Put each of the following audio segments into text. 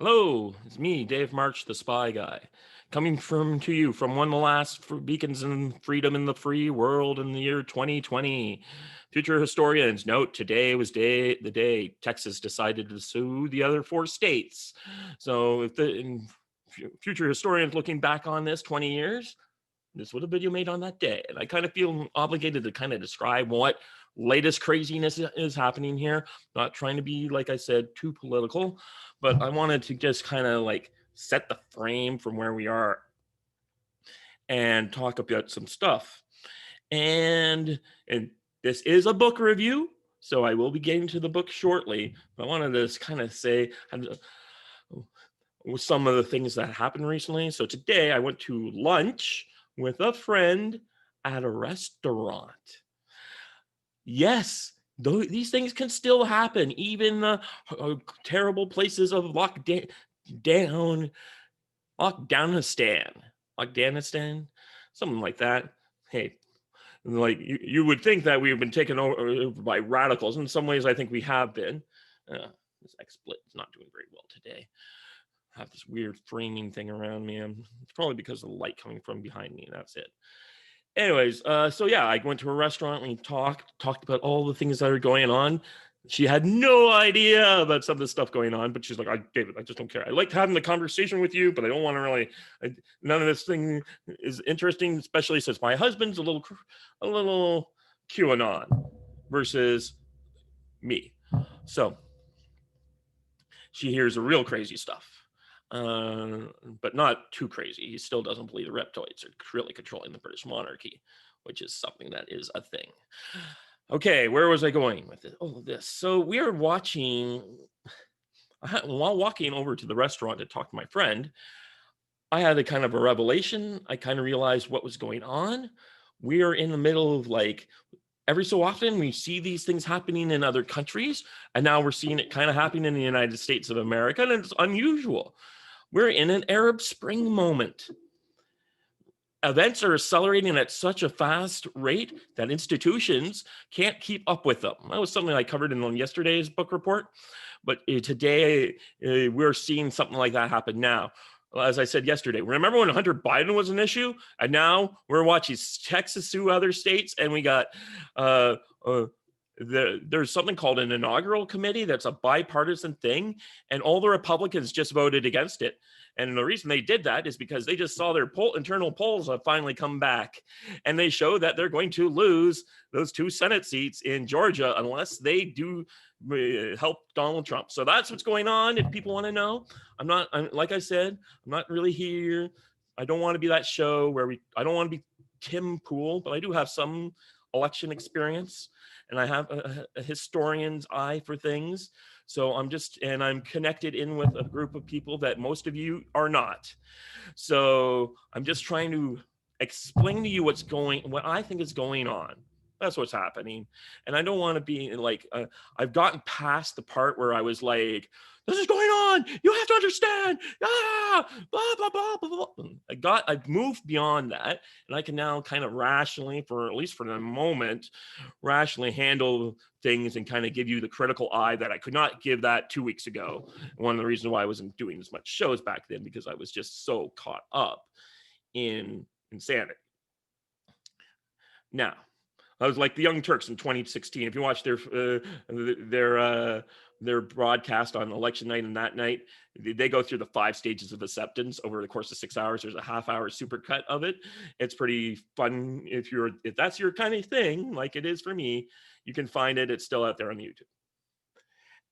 Hello, it's me, Dave March, the Spy Guy, coming to you from one of the last beacons in freedom in the free world in the year 2020. Future historians note today was the day Texas decided to sue the other four states. So if future historians looking back on this 20 years, this would have been made on that day. And I kind of feel obligated to kind of describe what latest craziness is happening here. Not trying to be, like I said, too political, but I wanted to just kind of like set the frame from where we are and talk about some stuff. And this is a book review, so I will be getting to the book shortly. But I wanted to just kind of say some of the things that happened recently. So today I went to lunch with a friend at a restaurant. Yes, these things can still happen, even the terrible places of Afghanistan, something like that. Hey, like you would think that we've been taken over by radicals. In some ways, I think we have been. This XSplit is not doing very well today. I have this weird framing thing around me. It's probably because of the light coming from behind me. That's it. Anyways, so yeah, I went to a restaurant and we talked about all the things that are going on. She had no idea about some of the stuff going on, but she's like, David, I just don't care. I like having the conversation with you, but I don't want to really, none of this thing is interesting, especially since my husband's a little QAnon versus me. So she hears the real crazy stuff. But not too crazy. He still doesn't believe the reptoids are really controlling the British monarchy, which is something that is a thing. Okay, where was I going with it? Oh, this. So we are watching, while walking over to the restaurant to talk to my friend, I had a kind of a revelation. I kind of realized what was going on. We are in the middle of like, every so often we see these things happening in other countries, and now we're seeing it kind of happening in the United States of America, and it's unusual. We're in an Arab Spring moment. Events are accelerating at such a fast rate that institutions can't keep up with them. That was something I covered in yesterday's book report, but today we're seeing something like that happen now. As I said yesterday, remember when Hunter Biden was an issue? And now we're watching Texas sue other states, and we got there's something called an inaugural committee that's a bipartisan thing, and all the Republicans just voted against it. And the reason they did that is because they just saw their internal polls have finally come back, and they show that they're going to lose those 2 Senate seats in Georgia unless they do help Donald Trump. So that's what's going on. If people want to know, like I said, I'm not really here. I don't want to be that show where I don't want to be Tim Pool, but I do have some election experience, and I have a historian's eye for things. So I'm connected in with a group of people that most of you are not. So I'm just trying to explain to you what I think is going on. That's what's happening. And I don't want to be like, I've gotten past the part where I was like, this is going on. You have to understand. Ah, blah, blah, blah, blah, blah. I've moved beyond that. And I can now kind of rationally, at least for the moment, rationally handle things and kind of give you the critical eye that I could not give that 2 weeks ago. One of the reasons why I wasn't doing as much shows back then, because I was just so caught up in insanity. Now, I was like the Young Turks in 2016. If you watch their broadcast on election night and that night, they go through the 5 stages of acceptance over the course of 6 hours. There's a half-hour supercut of it. It's pretty fun if that's your kind of thing, like it is for me. You can find it. It's still out there on YouTube.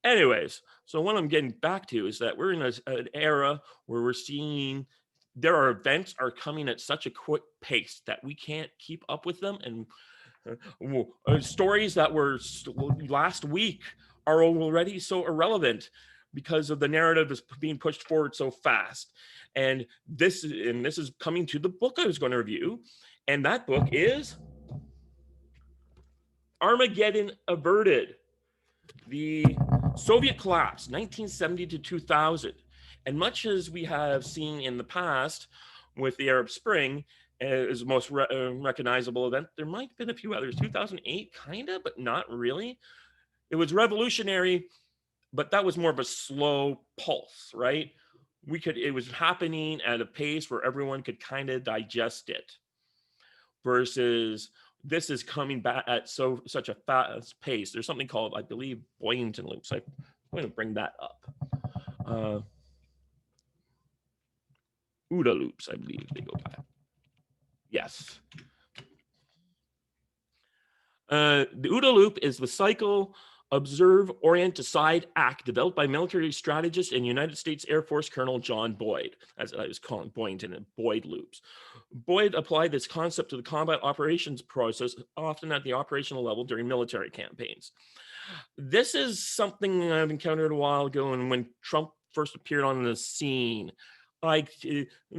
Anyways, so what I'm getting back to is that we're in an era where we're seeing events are coming at such a quick pace that we can't keep up with them, and stories that were last week are already so irrelevant because of the narrative is being pushed forward so fast. And this is coming to the book I was going to review, and that book is Armageddon Averted, the Soviet collapse, 1970 to 2000. And much as we have seen in the past with the Arab Spring, is the most recognizable event. There might have been a few others. 2008, kind of, but not really. It was revolutionary but that was more of a slow pulse, right? It was happening at a pace where everyone could kind of digest it, versus this is coming back at such a fast pace. There's something called, I believe, Boynton loops. I'm going to bring that up. OODA loops, I believe they go by. Yes. The OODA loop is the cycle, observe, orient, decide, act, developed by military strategist and United States Air Force Colonel John Boyd, as I was calling Boynton and Boyd loops. Boyd applied this concept to the combat operations process, often at the operational level during military campaigns. This is something I've encountered a while ago, and when Trump first appeared on the scene, like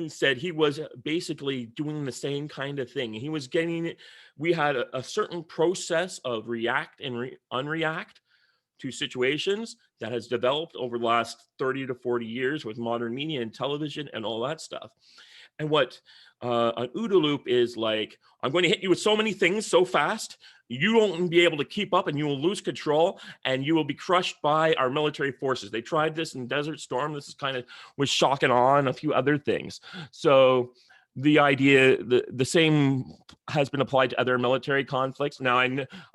said, he was basically doing the same kind of thing. He was getting, we had a certain process of react and unreact to situations that has developed over the last 30 to 40 years with modern media and television and all that stuff. And what an OODA loop is like, I'm going to hit you with so many things so fast, you won't be able to keep up and you will lose control and you will be crushed by our military forces. They tried this in Desert Storm. This is kind of was shock and awe and a few other things. So the idea, the same has been applied to other military conflicts. Now, I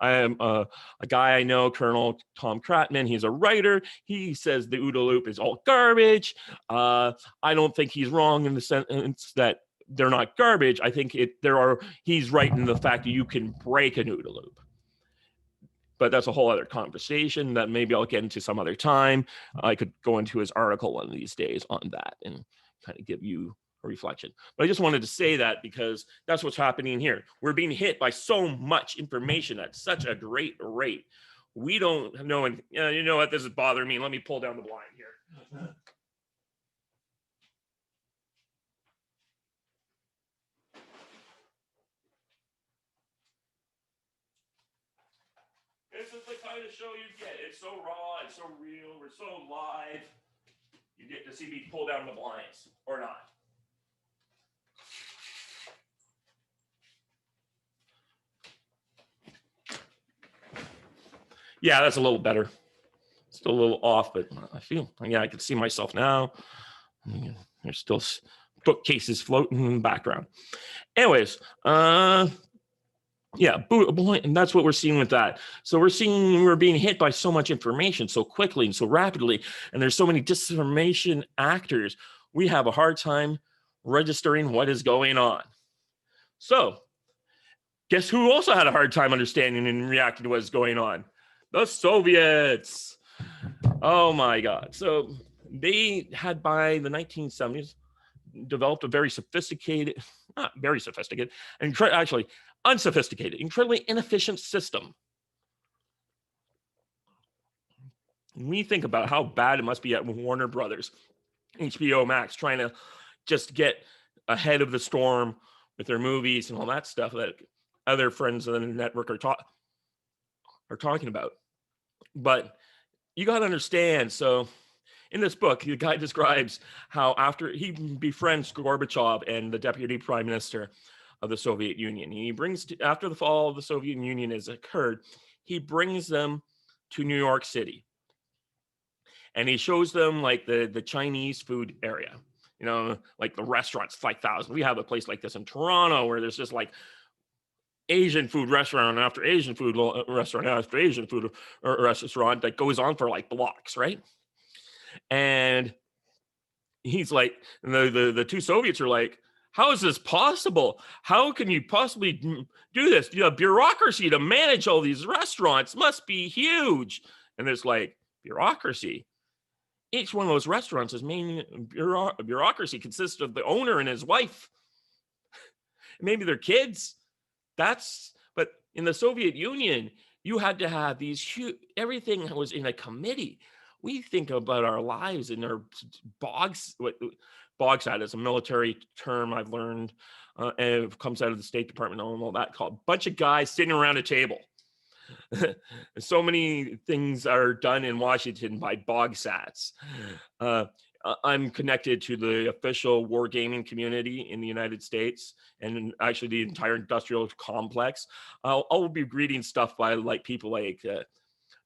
am a guy I know, Colonel Tom Kratman. He's a writer. He says the OODA loop is all garbage. I don't think he's wrong in the sense that they're not garbage. I think he's right in the fact that you can break an OODA loop. But that's a whole other conversation that maybe I'll get into some other time. I could go into his article one of these days on that and kind of give you a reflection. But I just wanted to say that because that's what's happening here. We're being hit by so much information at such a great rate. We don't know, and you know what, this is bothering me. Let me pull down the blind here. This is the kind of show you get. It's so raw, it's so real, we're so live. You get to see me pull down the blinds, or not. Yeah, that's a little better. Still a little off, but I feel, yeah, I can see myself now. There's still bookcases floating in the background. Anyways, yeah, and that's what we're seeing with that. So we're being hit by so much information so quickly and so rapidly, and there's so many disinformation actors. We have a hard time registering what is going on. So guess who also had a hard time understanding and reacting to what is going on? The Soviets. Oh my God. So they had, by the 1970s, developed a very sophisticated, not very sophisticated, and actually unsophisticated, incredibly inefficient system. We think about how bad it must be at Warner Brothers, HBO Max, trying to just get ahead of the storm with their movies and all that stuff that other friends of the network are talking about. But you got to understand, so in this book, the guy describes how after he befriends Gorbachev and the deputy prime minister of the Soviet Union, he brings, after the fall of the Soviet Union has occurred, he brings them to New York City. And he shows them like the Chinese food area, you know, like the restaurants, 5,000. We have a place like this in Toronto where there's just like Asian food restaurant after Asian food restaurant after Asian food restaurant that goes on for like blocks, right? And he's like, the two Soviets are like, how is this possible? How can you possibly do this? The bureaucracy to manage all these restaurants must be huge. And there's like, bureaucracy? Each one of those restaurants is main bureaucracy consists of the owner and his wife. Maybe their kids. But in the Soviet Union, you had to have these huge, everything was in a committee. We think about our lives in our bogs. What bogsat is a military term I've learned, and it comes out of the State Department and all that, called bunch of guys sitting around a table. So many things are done in Washington by bogsats. I'm connected to the official wargaming community in the United States and actually the entire industrial complex. I'll be reading stuff by like people like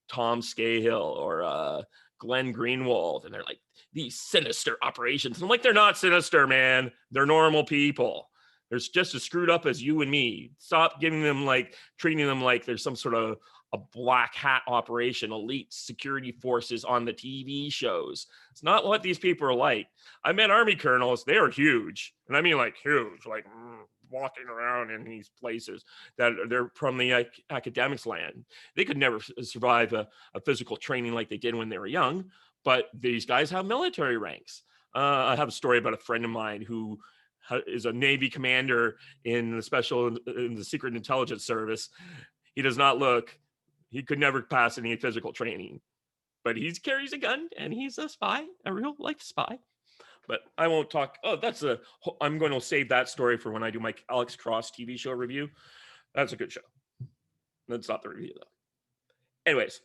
Tom Scahill or Glenn Greenwald, and they're like, these sinister operations. And I'm like, they're not sinister, man. They're normal people. They're just as screwed up as you and me. Stop giving them like, treating them like there's some sort of a black hat operation, elite security forces on the TV shows. It's not what these people are like. I met Army colonels. They are huge. And I mean like huge, like walking around in these places that they're from the academics land. They could never survive a physical training like they did when they were young, but these guys have military ranks. I have a story about a friend of mine who is a Navy commander in the Secret Intelligence Service. He does not look, he could never pass any physical training, but he carries a gun and he's a spy, a real life spy. But I won't talk. Oh, I'm going to save that story for when I do my Alex Cross TV show review. That's a good show. That's not the review though. Anyways,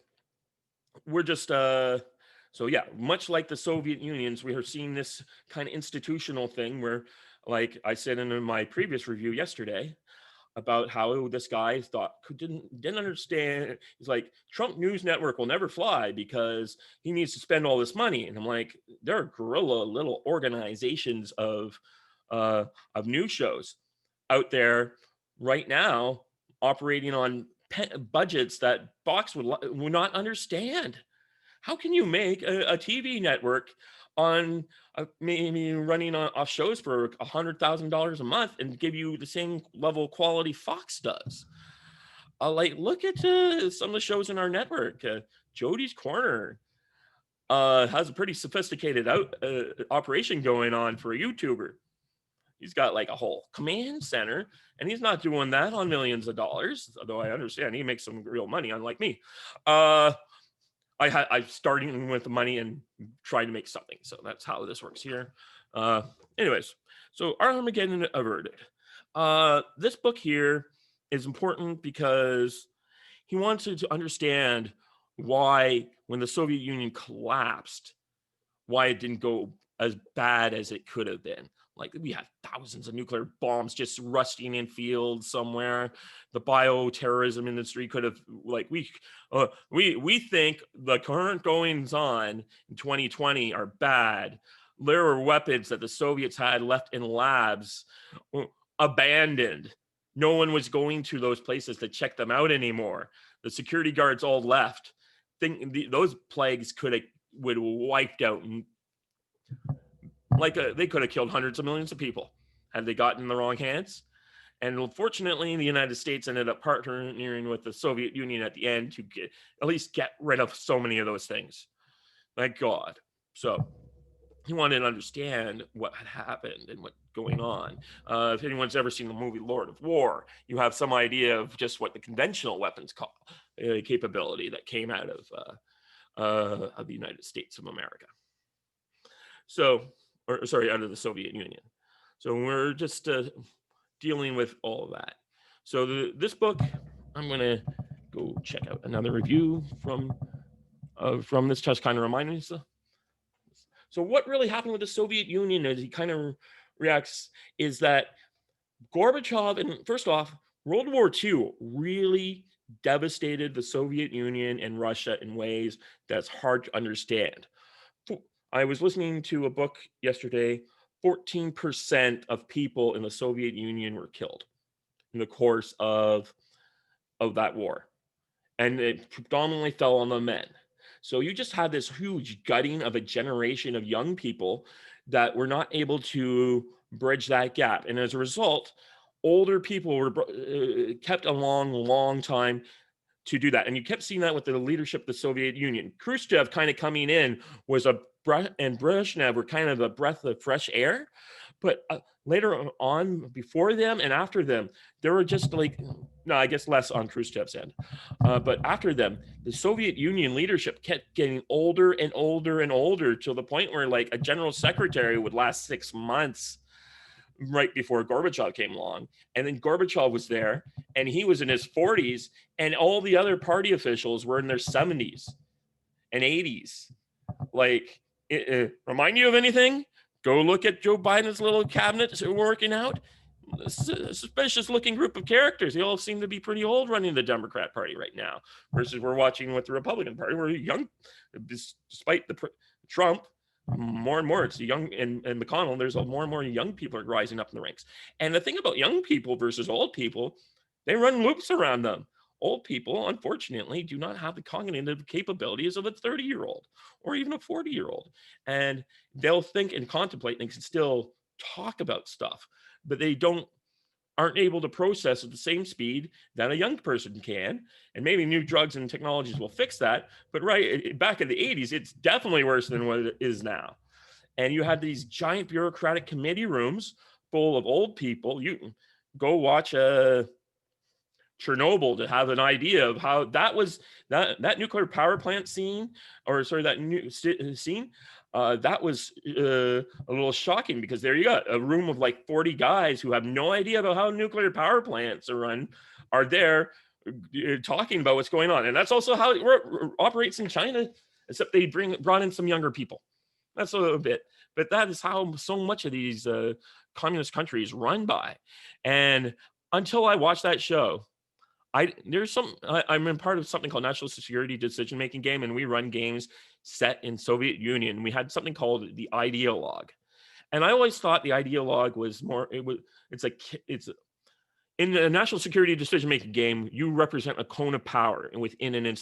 we're just, so yeah, much like the Soviet Unions, we are seeing this kind of institutional thing where, like I said in my previous review yesterday, about how this guy didn't understand. He's like, Trump News Network will never fly because he needs to spend all this money. And I'm like, there are guerrilla little organizations of news shows out there right now operating on budgets that Fox would not understand. How can you make a TV network on maybe running off shows for $100,000 a month and give you the same level of quality Fox does? Like, look at some of the shows in our network. Jody's Corner has a pretty sophisticated operation going on for a YouTuber. He's got like a whole command center, and he's not doing that on millions of dollars, although I understand he makes some real money, unlike me. I'm starting with the money and trying to make something. So that's how this works here. Anyways, so Armageddon Averted. This book here is important because he wanted to understand why, when the Soviet Union collapsed, why it didn't go as bad as it could have been. Like, we had thousands of nuclear bombs just rusting in fields somewhere. The bioterrorism industry could have, like, we think the current goings on in 2020 are bad. There were weapons that the Soviets had left in labs, abandoned. No one was going to those places to check them out anymore. The security guards all left. Those plagues would have wiped out. They could have killed hundreds of millions of people had they gotten in the wrong hands. And unfortunately, the United States ended up partnering with the Soviet Union at the end to at least get rid of so many of those things. Thank God. So he wanted to understand what had happened and what's going on. If anyone's ever seen the movie Lord of War, you have some idea of just what the conventional weapons capability that came out of the United States of America. Out of the Soviet Union. So we're just dealing with all of that. So this book, I'm going to go check out another review from this, just kind of reminding me. So what really happened with the Soviet Union, as he kind of reacts, is that Gorbachev, and first off, World War II really devastated the Soviet Union and Russia in ways that's hard to understand. I was listening to a book yesterday. 14% of people in the Soviet Union were killed in the course of that war. And it predominantly fell on the men. So you just had this huge gutting of a generation of young people that were not able to bridge that gap. And as a result, older people were kept a long time to do that. And you kept seeing that with the leadership of the Soviet Union. Khrushchev kind of coming in was and Brezhnev were kind of a breath of fresh air. But later on, before them and after them, there were just I guess less on Khrushchev's end. But after them, the Soviet Union leadership kept getting older and older to the point where like a general secretary would last 6 months right before Gorbachev came along. And then Gorbachev was there and he was in his 40s and all the other party officials were in their 70s and 80s. Like, remind you of anything? Go look at Joe Biden's little cabinet working out. suspicious looking group of characters. They all seem to be pretty old running the Democrat Party right now, versus we're watching with the Republican Party, where young, despite the Trump, more and more it's young, and McConnell, there's more and more young people are rising up in the ranks. And the thing about young people versus old people, they run loops around them. Old people, unfortunately, do not have the cognitive capabilities of a 30-year-old or even a 40-year-old. And they'll think and contemplate and can still talk about stuff, but they aren't able to process at the same speed that a young person can. And maybe new drugs and technologies will fix that. But back in the 80s, it's definitely worse than what it is now. And you had these giant bureaucratic committee rooms full of old people. You go watch Chernobyl to have an idea of how that was, that nuclear power plant scene, or sorry, that new scene. That was a little shocking, because there you got a room of like 40 guys who have no idea about how nuclear power plants are run, are there talking about what's going on. And that's also how it operates in China, except they brought in some younger people. That's a little bit, but that is how so much of these communist countries run by. And until I watched that show, I'm in part of something called National Security Decision Making Game, and we run games set in Soviet Union. We had something called the ideologue, and I always thought the ideologue was more. It's in the National Security Decision Making Game, you represent a cone of power, and within an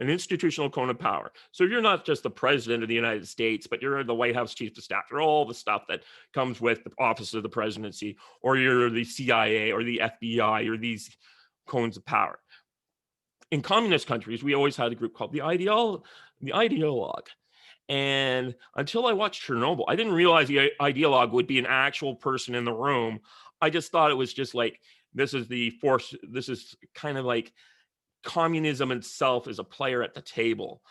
institutional cone of power. So you're not just the president of the United States, but you're the White House chief of staff. You're all the stuff that comes with the office of the presidency, or you're the CIA or the FBI, or these cones of power. In communist countries, we always had a group called the ideologue. And until I watched Chernobyl, I didn't realize the ideologue would be an actual person in the room. I just thought it was just like, this is the force. This is kind of like communism itself is a player at the table.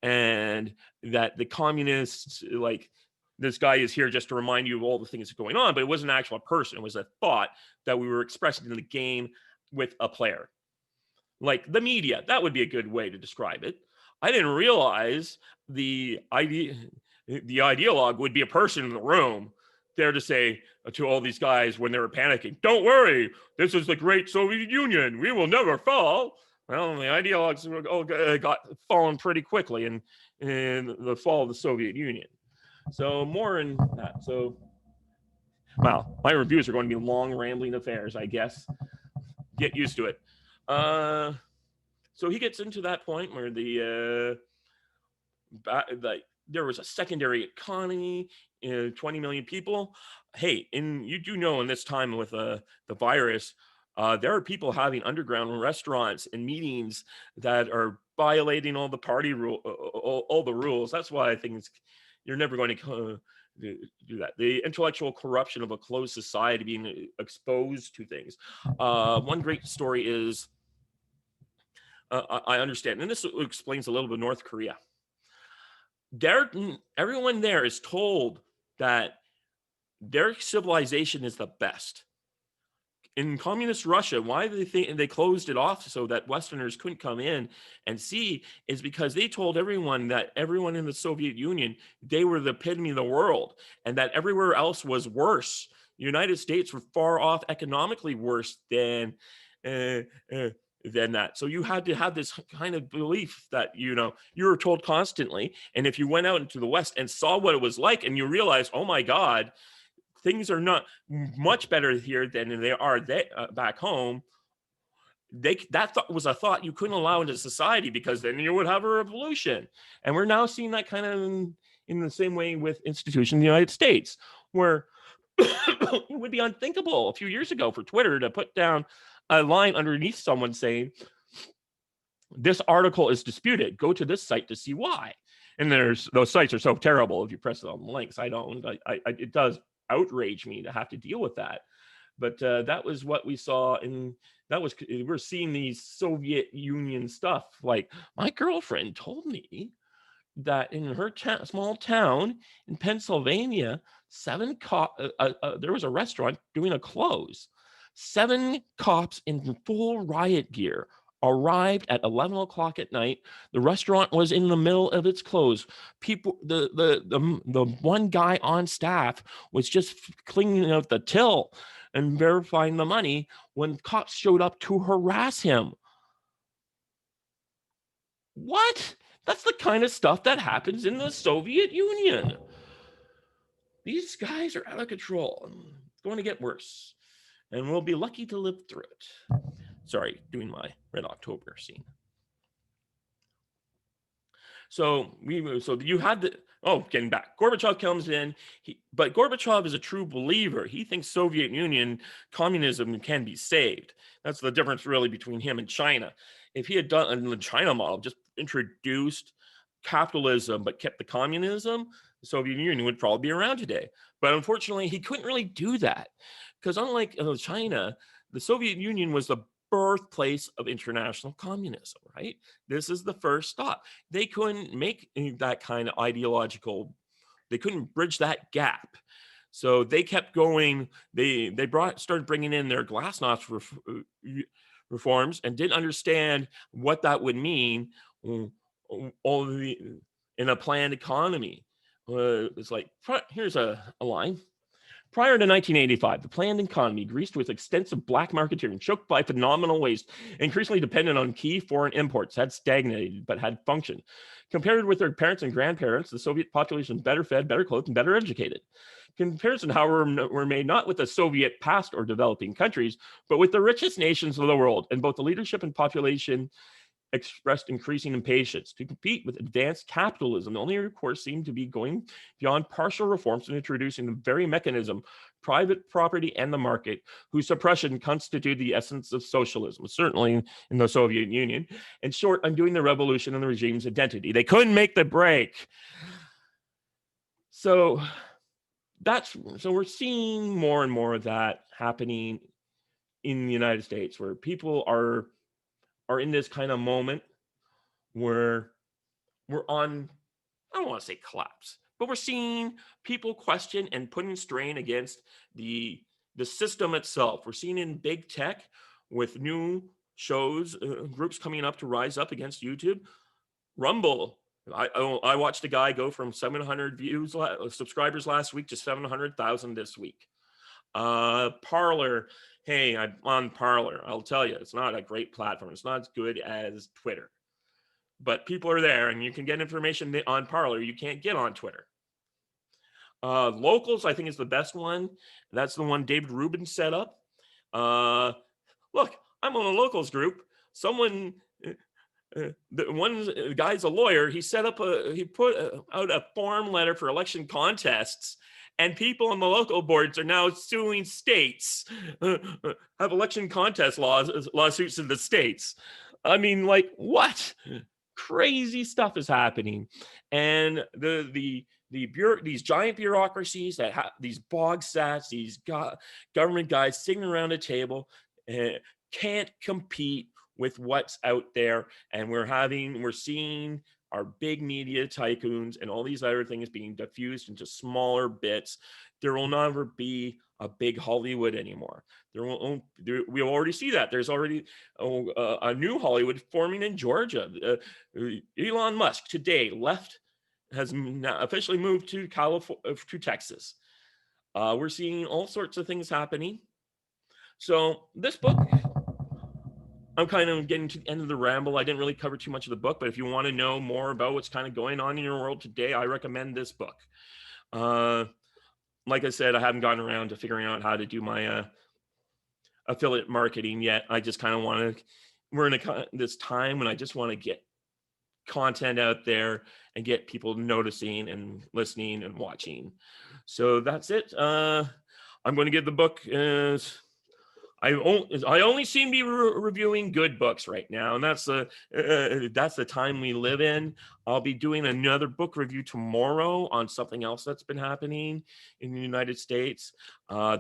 And that the communists, like, this guy is here just to remind you of all the things going on, but it wasn't an actual person. It was a thought that we were expressing in the game with a player. Like the media, that would be a good way to describe it. I didn't realize the ideologue would be a person in the room there to say to all these guys when they were panicking, don't worry, this is the great Soviet Union, we will never fall. Well, the ideologues got fallen pretty quickly in the fall of the Soviet Union. So more in that. So, well, my reviews are going to be long, rambling affairs, I guess. Get used to it. So he gets into that point where there was a secondary economy, 20 million people. Hey, you do know in this time with the virus, there are people having underground restaurants and meetings that are violating all the party all the rules. That's why I think you're never going to do that. The intellectual corruption of a closed society being exposed to things. One great story is, I understand, and this explains a little bit of North Korea. Everyone there is told that their civilization is the best. In communist Russia, why do they think they closed it off so that Westerners couldn't come in and see, is because they told everyone that everyone in the Soviet Union, they were the epitome of the world, and that everywhere else was worse. The United States were far off economically worse than that. So you had to have this kind of belief that, you were told constantly. And if you went out into the West and saw what it was like, and you realize, oh my God, things are not much better here than they are back home. That was a thought you couldn't allow into society, because then you would have a revolution. And we're now seeing that kind of in the same way with institutions in the United States, where it would be unthinkable a few years ago for Twitter to put down a line underneath someone saying, this article is disputed, go to this site to see why. And those sites are so terrible. If you press on the links, it does outrage me to have to deal with that. But that was what we saw we're seeing these Soviet Union stuff. Like, my girlfriend told me that in her small town in Pennsylvania, there was a restaurant doing a close. 7 cops in full riot gear arrived at 11 o'clock at night. The restaurant was in the middle of its close. People, the one guy on staff was just cleaning out the till. and verifying the money when cops showed up to harass him. What? That's the kind of stuff that happens in the Soviet Union. These guys are out of control. It's going to get worse. And we'll be lucky to live through it. Sorry, doing my Red October scene. So you had getting back. Gorbachev comes in, but Gorbachev is a true believer. He thinks Soviet Union communism can be saved. That's the difference really between him and China. If he had done the China model, just introduced capitalism but kept the communism, the Soviet Union would probably be around today. But unfortunately, he couldn't really do that because unlike China, the Soviet Union was the birthplace of international communism, right? This is the first stop. They couldn't make that kind of they couldn't bridge that gap. So they kept going. They started bringing in their glasnost reforms and didn't understand what that would mean in a planned economy. It's like, here's a line. Prior to 1985, the planned economy, greased with extensive black marketeering, choked by phenomenal waste, increasingly dependent on key foreign imports, had stagnated but had functioned. Compared with their parents and grandparents, the Soviet population was better fed, better clothed, and better educated. Comparison, however, were made not with the Soviet past or developing countries, but with the richest nations of the world, and both the leadership and population expressed increasing impatience to compete with advanced capitalism. The only recourse seemed to be going beyond partial reforms and introducing the very mechanism, private property and the market, whose suppression constituted the essence of socialism, certainly in the Soviet Union. In short, undoing the revolution and the regime's identity. They couldn't make the break. So we're seeing more and more of that happening in the United States, where people are in this kind of moment where we're on, I don't want to say collapse, but we're seeing people question and putting strain against the system itself. We're seeing in big tech with new shows, groups coming up to rise up against YouTube. Rumble, I watched a guy go from 700 subscribers last week to 700,000 this week. Parler, hey, I'm on Parler. I'll tell you, it's not a great platform. It's not as good as Twitter. But people are there, and you can get information on Parler you can't get on Twitter. Locals, I think, is the best one. That's the one David Rubin set up. Look, I'm on a locals group. Someone, the one guy's a lawyer. He put out a form letter for election contests. And people on the local boards are now suing states, have election contest lawsuits in the states. I mean, like, what? Crazy stuff is happening. And these giant bureaucracies that have these bog sats, these government guys sitting around a table, can't compete with what's out there. And we're seeing our big media tycoons and all these other things being diffused into smaller bits. There will never be a big Hollywood anymore. We already see that. There's already a new Hollywood forming in Georgia. Elon Musk today has now officially moved to Texas. We're seeing all sorts of things happening. So this book, I'm kind of getting to the end of the ramble. I didn't really cover too much of the book, but if you want to know more about what's kind of going on in your world today, I recommend this book. Like I said, I haven't gotten around to figuring out how to do my affiliate marketing yet. I just kind of want to, we're in this time when I just want to get content out there and get people noticing and listening and watching. So that's it. I'm going to give the book I only seem to be reviewing good books right now, and that's the time we live in. I'll be doing another book review tomorrow on something else that's been happening in the United States.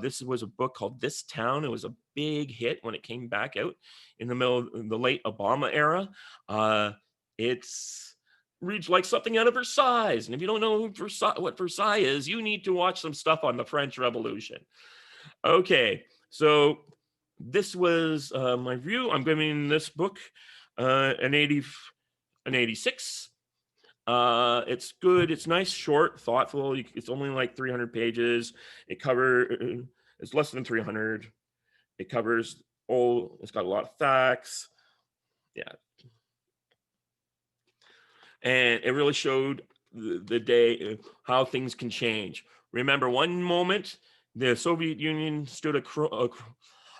This was a book called This Town. It was a big hit when it came back out in the late Obama era. It's reads like something out of Versailles, and if you don't know what Versailles is, you need to watch some stuff on the French Revolution. Okay, so this was my review. I'm giving this book an 86. It's good. It's nice, short, thoughtful. It's only like 300 pages. It It's less than 300. It covers it's got a lot of facts. Yeah. And it really showed the day how things can change. Remember, one moment the Soviet Union stood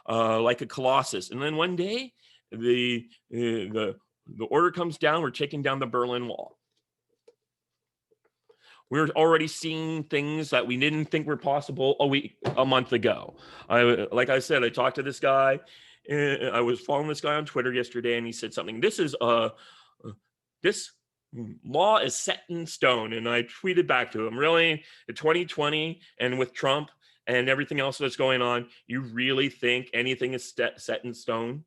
like a colossus, and then one day the order comes down. We're taking down the Berlin Wall. We're already seeing things that we didn't think were possible a month ago. Like I said, I talked to this guy. I was following this guy on Twitter yesterday, and he said something. This law is set in stone. And I tweeted back to him, really, in 2020 and with Trump and everything else that's going on, you really think anything is set in stone?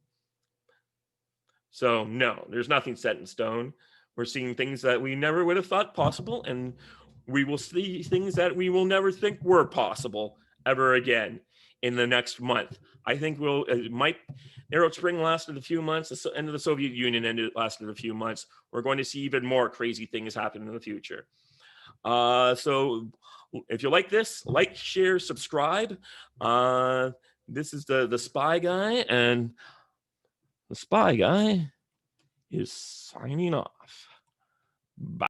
So no, there's nothing set in stone. We're seeing things that we never would have thought possible, and we will see things that we will never think were possible ever again in the next month. I think Arab Spring lasted a few months. The end of the Soviet Union lasted a few months. We're going to see even more crazy things happen in the future. So if you like this, like, share, subscribe. This is the Spy Guy, and the Spy Guy is signing off. Bye.